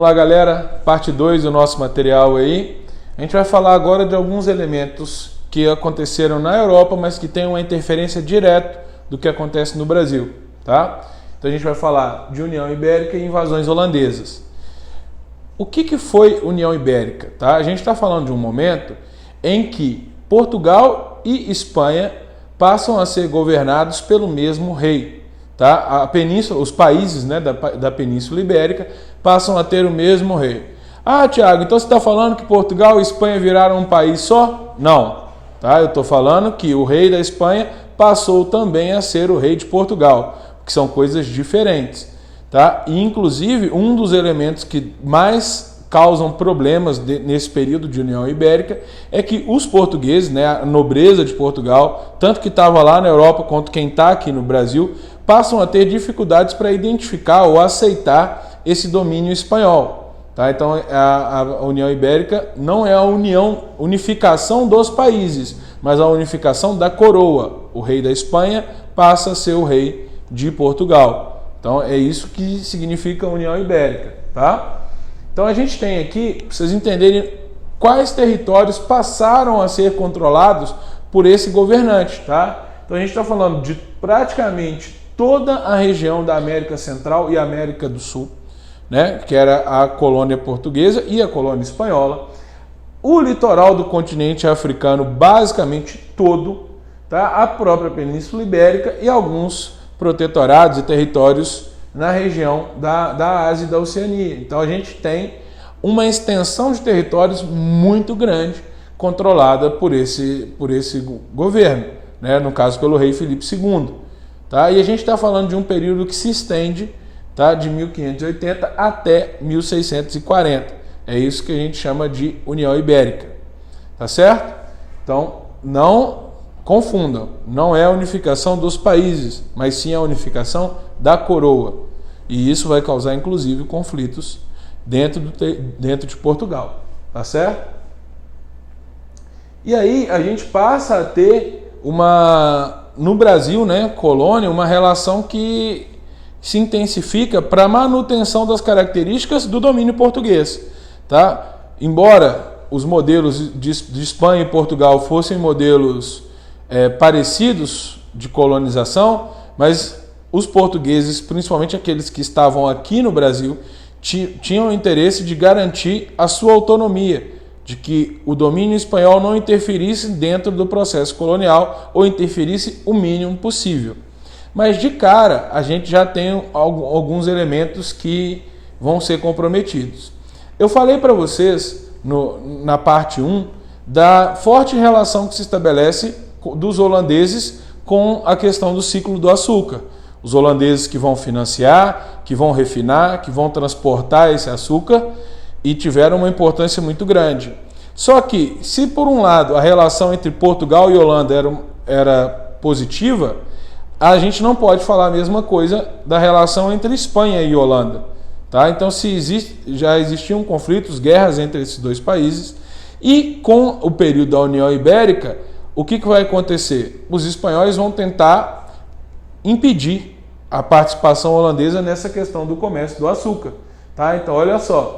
Olá galera, parte 2 do nosso material aí. A gente vai falar agora de alguns elementos que aconteceram na Europa, mas que têm uma interferência direta do que acontece no Brasil, tá? Então a gente vai falar de União Ibérica e invasões holandesas. O que foi União Ibérica? Tá? A gente está falando de um momento em que Portugal e Espanha passam a ser governados pelo mesmo rei. Tá? A península, os países, né, da Península Ibérica passam a ter o mesmo rei. Ah, Tiago, então você está falando que Portugal e Espanha viraram um país só? Não. Tá? Eu estou falando que o rei da Espanha passou também a ser o rei de Portugal, que são coisas diferentes. Tá? E, inclusive, um dos elementos que mais causam problemas nesse período de União Ibérica é que os portugueses, né, a nobreza de Portugal, tanto que estava lá na Europa quanto quem está aqui no Brasil, passam a ter dificuldades para identificar ou aceitar esse domínio espanhol. Tá? Então, a União Ibérica não é a unificação dos países, mas a unificação da coroa. O rei da Espanha passa a ser o rei de Portugal. Então, é isso que significa União Ibérica. Tá? Então, a gente tem aqui, para vocês entenderem quais territórios passaram a ser controlados por esse governante. Tá? Então, a gente está falando de praticamente toda a região da América Central e América do Sul, né, que era a colônia portuguesa e a colônia espanhola, o litoral do continente africano basicamente todo, tá, a própria Península Ibérica e alguns protetorados e territórios na região da Ásia e da Oceania. Então a gente tem uma extensão de territórios muito grande controlada por esse governo, né, no caso pelo rei Filipe II. Tá? E a gente está falando de um período que se estende, tá, de 1580 até 1640. É isso que a gente chama de União Ibérica. Tá certo? Então, não confundam. Não é a unificação dos países, mas sim a unificação da coroa. E isso vai causar, inclusive, conflitos dentro de Portugal. Tá certo? E aí a gente passa a ter no Brasil, né, colônia, uma relação que se intensifica para a manutenção das características do domínio português. Tá? Embora os modelos de Espanha e Portugal fossem modelos parecidos de colonização, mas os portugueses, principalmente aqueles que estavam aqui no Brasil, tinham o interesse de garantir a sua autonomia, de que o domínio espanhol não interferisse dentro do processo colonial ou interferisse o mínimo possível. Mas de cara, a gente já tem alguns elementos que vão ser comprometidos. Eu falei para vocês, na parte 1, da forte relação que se estabelece dos holandeses com a questão do ciclo do açúcar. Os holandeses que vão financiar, que vão refinar, que vão transportar esse açúcar, e tiveram uma importância muito grande. Só que, se por um lado a relação entre Portugal e Holanda era positiva, a gente não pode falar a mesma coisa da relação entre Espanha e Holanda. Tá? Então, já existiam conflitos, guerras entre esses dois países, e com o período da União Ibérica, o que vai acontecer? Os espanhóis vão tentar impedir a participação holandesa nessa questão do comércio do açúcar. Tá? Então, olha só.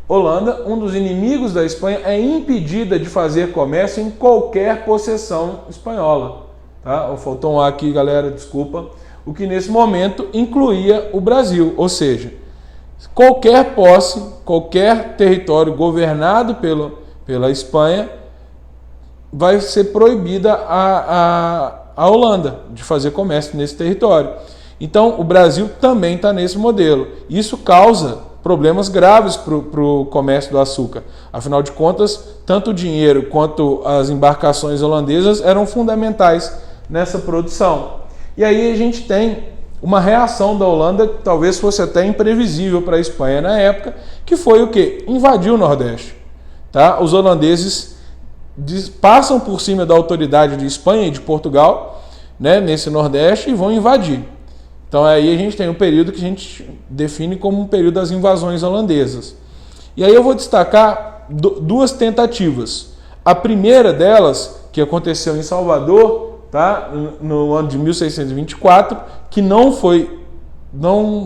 Holanda, um dos inimigos da Espanha, é impedida de fazer comércio em qualquer possessão espanhola. Tá? Faltou um A aqui, galera, desculpa. O que nesse momento incluía o Brasil, ou seja, qualquer posse, qualquer território governado pela Espanha vai ser proibida a Holanda de fazer comércio nesse território. Então, o Brasil também está nesse modelo. Isso causa problemas graves para o comércio do açúcar. Afinal de contas, tanto o dinheiro quanto as embarcações holandesas eram fundamentais nessa produção. E aí a gente tem uma reação da Holanda que talvez fosse até imprevisível para a Espanha na época, que foi o quê? Invadir o Nordeste. Tá? Os holandeses passam por cima da autoridade de Espanha e de Portugal, né, nesse Nordeste, e vão invadir. Então aí a gente tem um período que a gente define como um período das invasões holandesas. E aí eu vou destacar duas tentativas. A primeira delas, que aconteceu em Salvador, tá, no ano de 1624, que não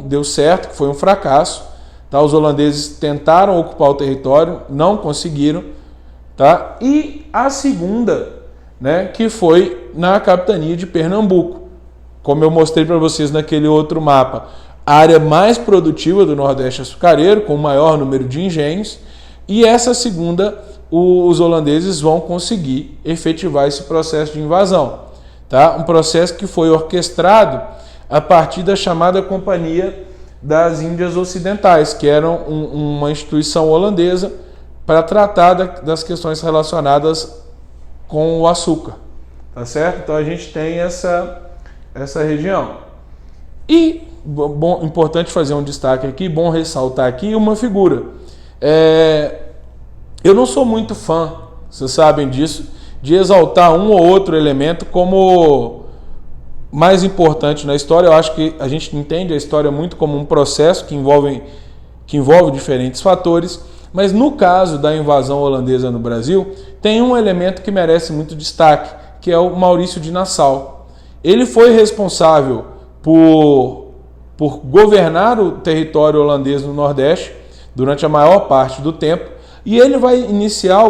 deu certo, que foi um fracasso. Tá? Os holandeses tentaram ocupar o território, não conseguiram. Tá? E a segunda, né, que foi na capitania de Pernambuco. Como eu mostrei para vocês naquele outro mapa, a área mais produtiva do Nordeste açucareiro, com o maior número de engenhos, e essa segunda, os holandeses vão conseguir efetivar esse processo de invasão. Tá? Um processo que foi orquestrado a partir da chamada Companhia das Índias Ocidentais, que era uma instituição holandesa para tratar das questões relacionadas com o açúcar. Tá certo? Então a gente tem essa região. E, importante fazer um destaque aqui, bom ressaltar aqui uma figura. Eu não sou muito fã, vocês sabem disso, de exaltar um ou outro elemento como mais importante na história. Eu acho que a gente entende a história muito como um processo que envolve diferentes fatores, mas no caso da invasão holandesa no Brasil, tem um elemento que merece muito destaque, que é o Maurício de Nassau. Ele foi responsável por governar o território holandês no Nordeste durante a maior parte do tempo, e ele vai iniciar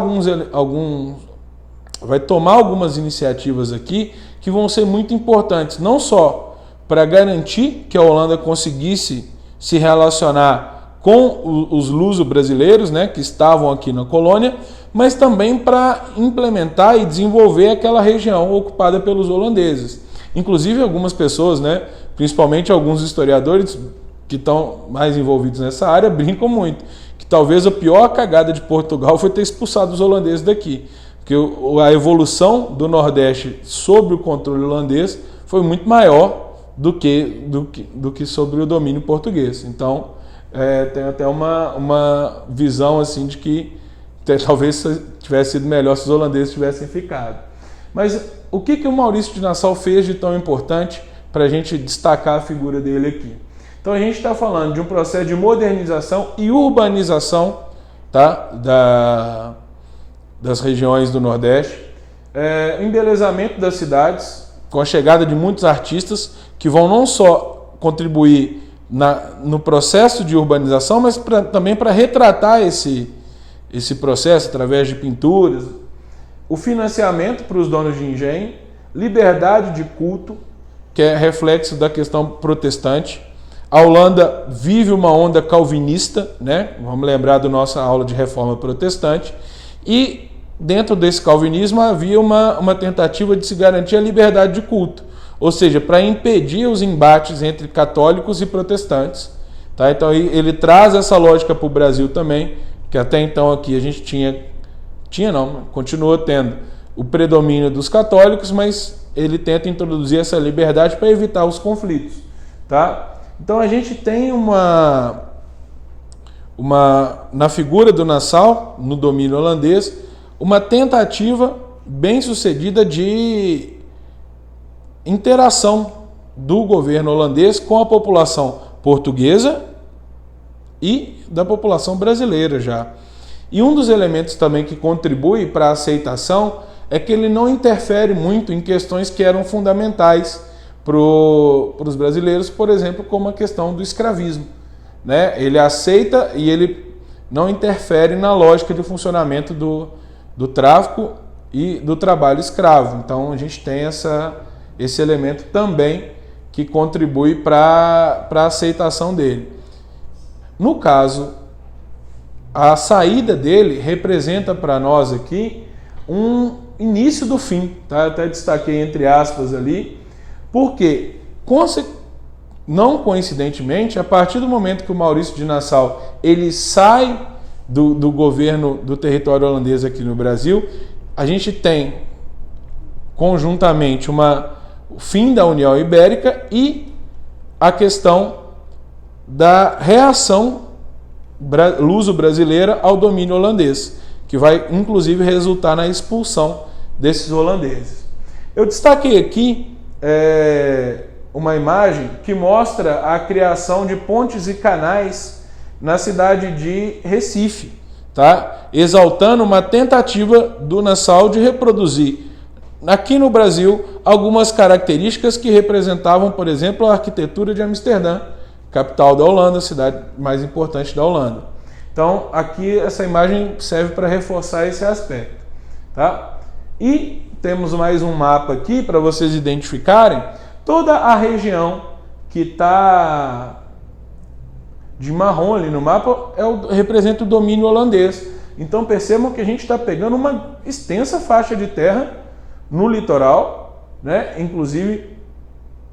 vai tomar algumas iniciativas aqui que vão ser muito importantes, não só para garantir que a Holanda conseguisse se relacionar com os luso-brasileiros, né, que estavam aqui na colônia, mas também para implementar e desenvolver aquela região ocupada pelos holandeses. Inclusive algumas pessoas, né, principalmente alguns historiadores que estão mais envolvidos nessa área, brincam muito, que talvez a pior cagada de Portugal foi ter expulsado os holandeses daqui. Porque a evolução do Nordeste sob o controle holandês foi muito maior do que sobre o domínio português. Então, tem até uma visão assim de que talvez tivesse sido melhor se os holandeses tivessem ficado. Mas o que o Maurício de Nassau fez de tão importante para a gente destacar a figura dele aqui? Então, a gente está falando de um processo de modernização e urbanização, tá, das regiões do Nordeste, embelezamento das cidades, com a chegada de muitos artistas que vão não só contribuir no processo de urbanização, mas também para retratar esse processo através de pinturas, o financiamento para os donos de engenho, liberdade de culto, que é reflexo da questão protestante. A Holanda vive uma onda calvinista, né? Vamos lembrar da nossa aula de reforma protestante, e dentro desse calvinismo havia uma tentativa de se garantir a liberdade de culto, ou seja, para impedir os embates entre católicos e protestantes. Tá? Então ele traz essa lógica para o Brasil também, que até então aqui a gente continua tendo o predomínio dos católicos, mas ele tenta introduzir essa liberdade para evitar os conflitos. Tá? Então a gente tem na figura do Nassau, no domínio holandês, uma tentativa bem sucedida de interação do governo holandês com a população portuguesa e da população brasileira já. E um dos elementos também que contribui para a aceitação é que ele não interfere muito em questões que eram fundamentais para os brasileiros, por exemplo, como a questão do escravismo. Né? Ele aceita e ele não interfere na lógica de funcionamento do tráfico e do trabalho escravo. Então a gente tem esse elemento também que contribui para a aceitação dele. No caso, a saída dele representa para nós aqui um início do fim. Tá? Eu até destaquei entre aspas ali, porque não coincidentemente, a partir do momento que o Maurício de Nassau ele sai do governo do território holandês aqui no Brasil, a gente tem conjuntamente o fim da União Ibérica e a questão da reação luso-brasileira ao domínio holandês, que vai inclusive resultar na expulsão desses holandeses. Eu destaquei aqui uma imagem que mostra a criação de pontes e canais na cidade de Recife, tá? Exaltando uma tentativa do Nassau de reproduzir aqui no Brasil algumas características que representavam, por exemplo, a arquitetura de Amsterdã, capital da Holanda, a cidade mais importante da Holanda. Então, aqui essa imagem serve para reforçar esse aspecto, tá? E temos mais um mapa aqui para vocês identificarem toda a região que está de marrom ali no mapa representa o domínio holandês. Então percebam que a gente está pegando uma extensa faixa de terra no litoral, né? Inclusive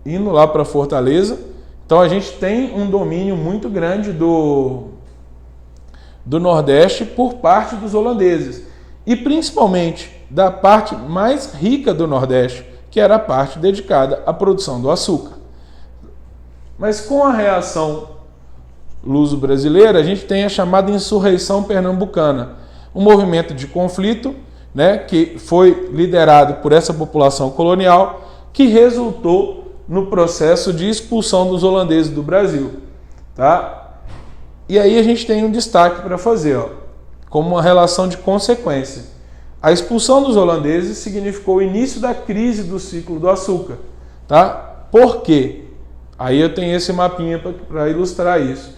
indo lá para Fortaleza. Então a gente tem um domínio muito grande do Nordeste por parte dos holandeses. E principalmente da parte mais rica do Nordeste, que era a parte dedicada à produção do açúcar. Mas com a reação luso-brasileira, a gente tem a chamada insurreição pernambucana, um movimento de conflito, né, que foi liderado por essa população colonial, que resultou no processo de expulsão dos holandeses do Brasil, tá? E aí a gente tem um destaque para fazer, ó, como uma relação de consequência. A expulsão dos holandeses significou o início da crise do ciclo do açúcar, tá? Por quê? Aí eu tenho esse mapinha para ilustrar isso.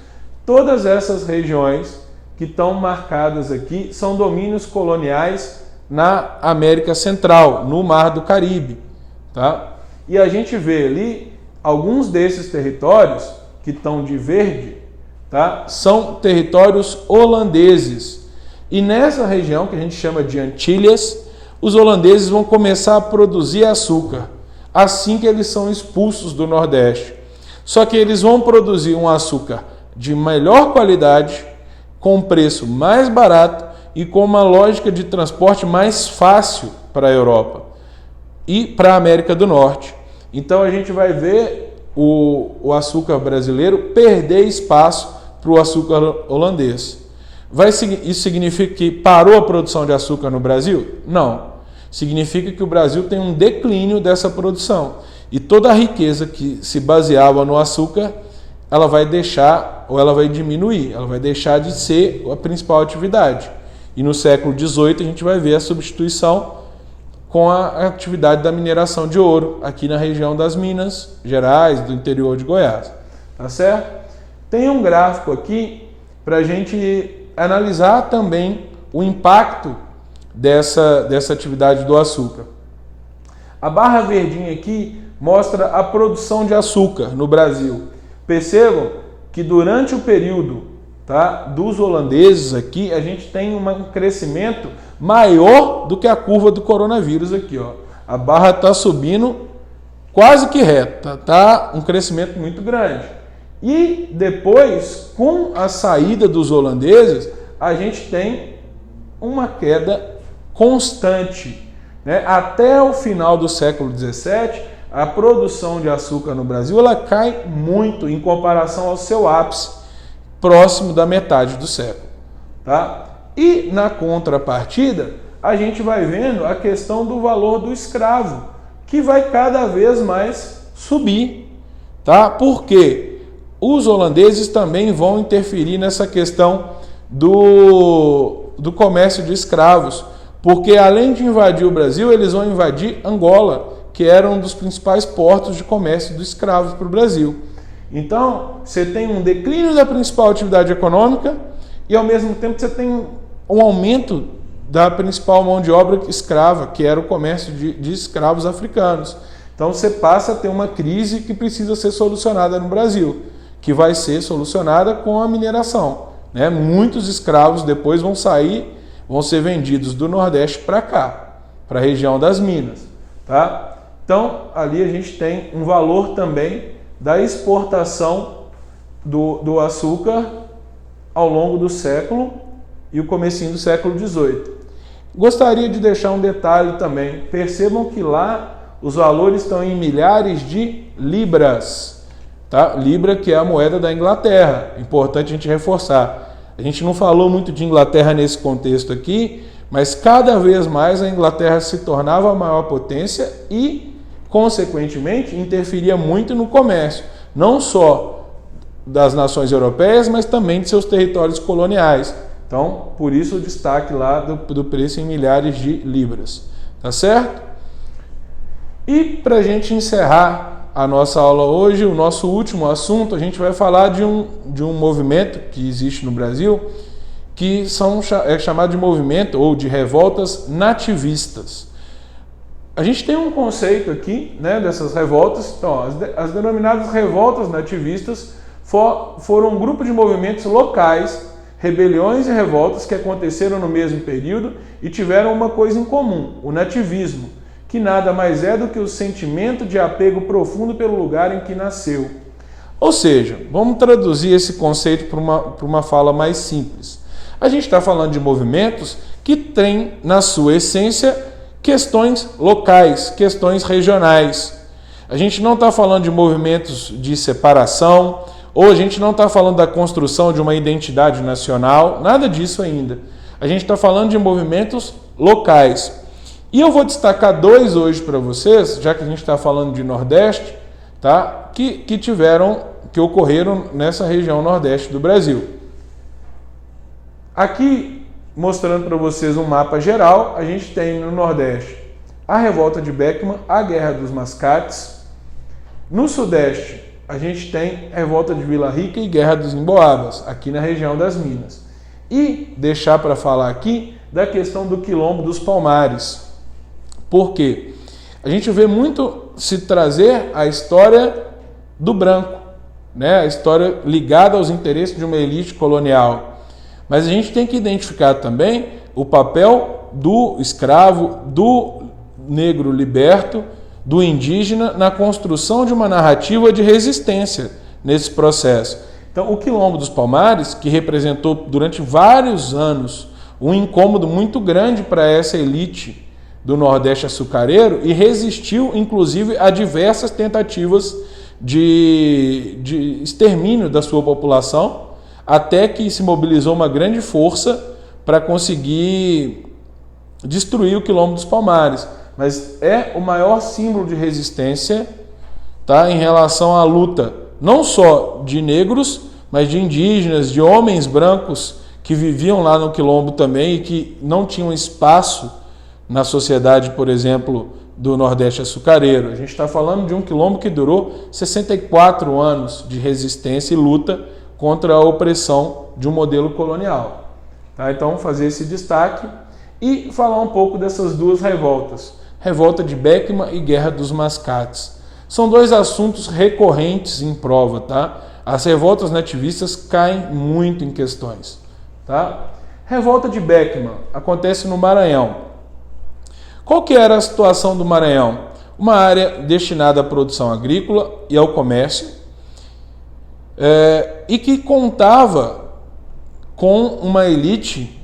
Todas essas regiões que estão marcadas aqui são domínios coloniais na América Central, no Mar do Caribe, tá? E a gente vê ali alguns desses territórios que estão de verde, tá? São territórios holandeses. E nessa região que a gente chama de Antilhas, os holandeses vão começar a produzir açúcar assim que eles são expulsos do Nordeste. Só que eles vão produzir um açúcar de melhor qualidade, com um preço mais barato e com uma lógica de transporte mais fácil para a Europa e para a América do Norte. Então a gente vai ver o açúcar brasileiro perder espaço para o açúcar holandês. Isso significa que parou a produção de açúcar no Brasil? Não. Significa que o Brasil tem um declínio dessa produção. E toda a riqueza que se baseava no açúcar, ela vai deixar, ou ela vai diminuir, ela vai deixar de ser a principal atividade. E no século XVIII a gente vai ver a substituição com a atividade da mineração de ouro, aqui na região das Minas Gerais, do interior de Goiás. Tá certo? Tem um gráfico aqui para a gente analisar também o impacto dessa atividade do açúcar. A barra verdinha aqui mostra a produção de açúcar no Brasil. Percebam que durante o período, tá, dos holandeses aqui, a gente tem um crescimento maior do que a curva do coronavírus aqui, ó. A barra está subindo quase que reta, tá? Um crescimento muito grande. E depois, com a saída dos holandeses, a gente tem uma queda constante, né? Até o final do século XVII, a produção de açúcar no Brasil ela cai muito em comparação ao seu ápice, próximo da metade do século, tá? E na contrapartida, a gente vai vendo a questão do valor do escravo, que vai cada vez mais subir, tá? Porque os holandeses também vão interferir nessa questão do comércio de escravos, porque além de invadir o Brasil, eles vão invadir Angola, que era um dos principais portos de comércio dos escravos para o Brasil. Então, você tem um declínio da principal atividade econômica e, ao mesmo tempo, você tem um aumento da principal mão de obra escrava, que era o comércio de escravos africanos. Então, você passa a ter uma crise que precisa ser solucionada no Brasil, que vai ser solucionada com a mineração, né? Muitos escravos depois vão sair, vão ser vendidos do Nordeste para cá, para a região das Minas, tá? Então, ali a gente tem um valor também da exportação do açúcar ao longo do século e o comecinho do século XVIII. Gostaria de deixar um detalhe também. Percebam que lá os valores estão em milhares de libras, tá? Libra, que é a moeda da Inglaterra. Importante a gente reforçar. A gente não falou muito de Inglaterra nesse contexto aqui, mas cada vez mais a Inglaterra se tornava a maior potência e, consequentemente, interferia muito no comércio, não só das nações europeias, mas também de seus territórios coloniais. Então, por isso o destaque lá do preço em milhares de libras. Tá certo? E para a gente encerrar a nossa aula hoje, o nosso último assunto, a gente vai falar de um movimento que existe no Brasil, que é chamado de movimento ou de revoltas nativistas. A gente tem um conceito aqui, né, dessas revoltas. Então, as denominadas revoltas nativistas foram um grupo de movimentos locais, rebeliões e revoltas que aconteceram no mesmo período e tiveram uma coisa em comum, o nativismo, que nada mais é do que o sentimento de apego profundo pelo lugar em que nasceu. Ou seja, vamos traduzir esse conceito para uma fala mais simples. A gente está falando de movimentos que têm, na sua essência, questões locais, questões regionais. A gente não está falando de movimentos de separação, ou a gente não está falando da construção de uma identidade nacional, nada disso ainda. A gente está falando de movimentos locais. E eu vou destacar dois hoje para vocês, já que a gente está falando de Nordeste, tá? que ocorreram nessa região Nordeste do Brasil. Aqui, mostrando para vocês um mapa geral, a gente tem no Nordeste a Revolta de Beckman, a Guerra dos Mascates. No Sudeste, a gente tem a Revolta de Vila Rica e Guerra dos Emboabas, aqui na região das Minas. E deixar para falar aqui da questão do Quilombo dos Palmares. Por quê? A gente vê muito se trazer a história do branco, né? A história ligada aos interesses de uma elite colonial. Mas a gente tem que identificar também o papel do escravo, do negro liberto, do indígena na construção de uma narrativa de resistência nesse processo. Então, o Quilombo dos Palmares, que representou durante vários anos um incômodo muito grande para essa elite do Nordeste açucareiro e resistiu, inclusive, a diversas tentativas de extermínio da sua população, até que se mobilizou uma grande força para conseguir destruir o Quilombo dos Palmares. Mas é o maior símbolo de resistência, tá, em relação à luta, não só de negros, mas de indígenas, de homens brancos que viviam lá no Quilombo também e que não tinham espaço na sociedade, por exemplo, do Nordeste açucareiro. A gente está falando de um quilombo que durou 64 anos de resistência e luta contra a opressão de um modelo colonial. Tá? Então, fazer esse destaque e falar um pouco dessas duas revoltas. Revolta de Beckman e Guerra dos Mascates. São dois assuntos recorrentes em prova. Tá? As revoltas nativistas caem muito em questões. Tá? Revolta de Beckman acontece no Maranhão. Qual que era a situação do Maranhão? Uma área destinada à produção agrícola e ao comércio, e que contava com uma elite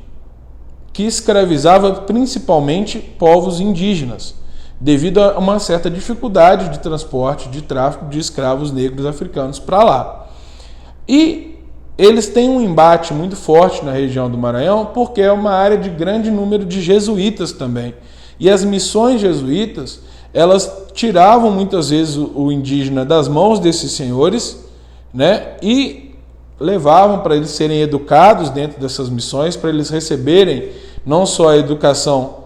que escravizava principalmente povos indígenas, devido a uma certa dificuldade de transporte, de tráfico de escravos negros africanos para lá. E eles têm um embate muito forte na região do Maranhão, porque é uma área de grande número de jesuítas também. E as missões jesuítas, elas tiravam muitas vezes o indígena das mãos desses senhores, né, e levavam para eles serem educados dentro dessas missões, para eles receberem não só a educação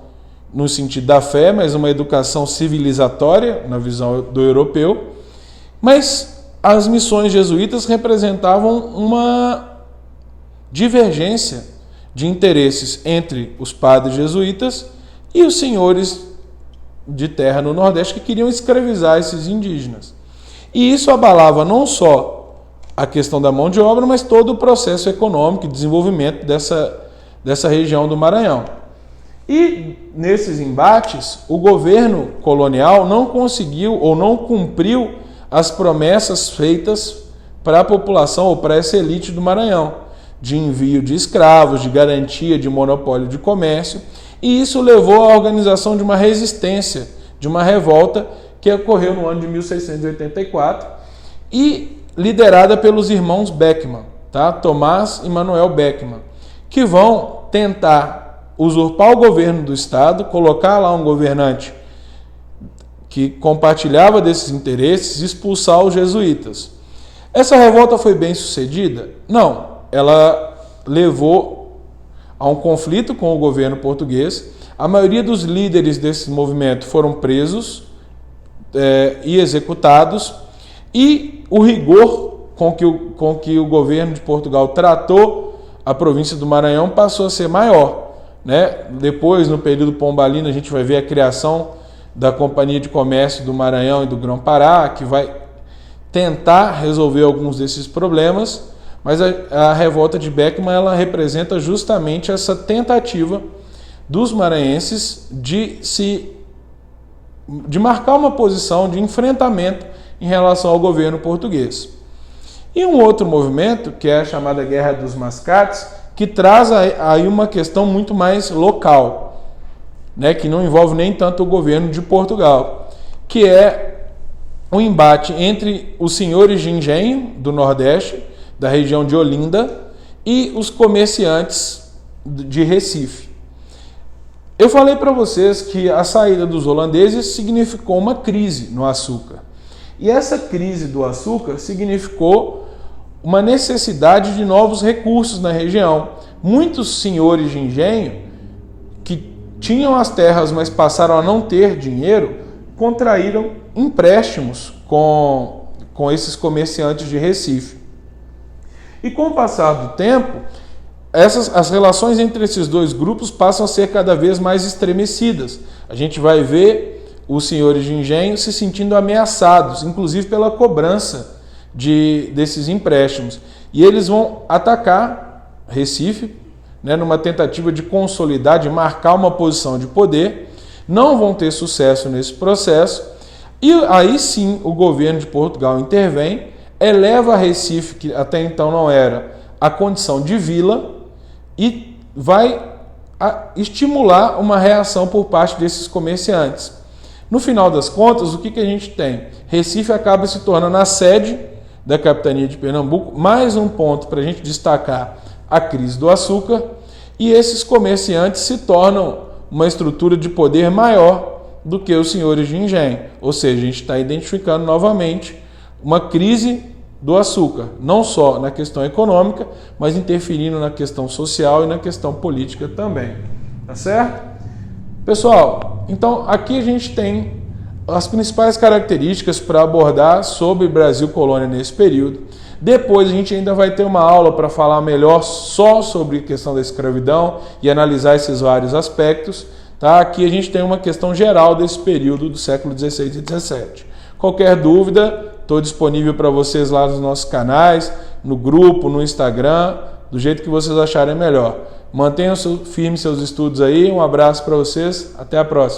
no sentido da fé, mas uma educação civilizatória, na visão do europeu. Mas as missões jesuítas representavam uma divergência de interesses entre os padres jesuítas e os senhores de terra no Nordeste que queriam escravizar esses indígenas. E isso abalava não só a questão da mão de obra, mas todo o processo econômico e desenvolvimento dessa região do Maranhão. E nesses embates, o governo colonial não conseguiu ou não cumpriu as promessas feitas para a população ou para essa elite do Maranhão, de envio de escravos, de garantia de monopólio de comércio. E isso levou à organização de uma resistência, de uma revolta que ocorreu no ano de 1684 e liderada pelos irmãos Beckman, tá? Tomás e Manuel Beckman, que vão tentar usurpar o governo do Estado, colocar lá um governante que compartilhava desses interesses, expulsar os jesuítas. Essa revolta foi bem sucedida? Não, ela levou a um conflito com o governo português. A maioria dos líderes desse movimento foram presos e executados e o rigor com que o governo de Portugal tratou a província do Maranhão passou a ser maior, né? Depois, no período pombalino, a gente vai ver a criação da Companhia de Comércio do Maranhão e do Grão-Pará, que vai tentar resolver alguns desses problemas, mas a revolta de Beckmann ela representa justamente essa tentativa dos maranhenses de marcar uma posição de enfrentamento em relação ao governo português. E um outro movimento, que é a chamada Guerra dos Mascates, que traz aí uma questão muito mais local, né, que não envolve nem tanto o governo de Portugal, que é o embate entre os senhores de engenho do Nordeste, da região de Olinda, e os comerciantes de Recife. Eu falei para vocês que a saída dos holandeses significou uma crise no açúcar. E essa crise do açúcar significou uma necessidade de novos recursos na região. Muitos senhores de engenho que tinham as terras, mas passaram a não ter dinheiro, contraíram empréstimos com esses comerciantes de Recife. E com o passar do tempo, as relações entre esses dois grupos passam a ser cada vez mais estremecidas. A gente vai ver os senhores de engenho se sentindo ameaçados, inclusive pela cobrança desses empréstimos. E eles vão atacar Recife, né, numa tentativa de consolidar, de marcar uma posição de poder. Não vão ter sucesso nesse processo. E aí sim o governo de Portugal intervém, eleva Recife, que até então não era, a condição de vila, e vai estimular uma reação por parte desses comerciantes. No final das contas, o que a gente tem? Recife acaba se tornando a sede da capitania de Pernambuco, mais um ponto para a gente destacar a crise do açúcar, e esses comerciantes se tornam uma estrutura de poder maior do que os senhores de engenho. Ou seja, a gente está identificando novamente uma crise do açúcar, não só na questão econômica, mas interferindo na questão social e na questão política também. Tá certo? Pessoal, então aqui a gente tem as principais características para abordar sobre Brasil colônia nesse período. Depois a gente ainda vai ter uma aula para falar melhor só sobre a questão da escravidão e analisar esses vários aspectos. Tá? Aqui a gente tem uma questão geral desse período do século XVI e XVII. Qualquer dúvida, estou disponível para vocês lá nos nossos canais, no grupo, no Instagram, do jeito que vocês acharem melhor. Mantenham firmes seus estudos aí, um abraço para vocês, até a próxima.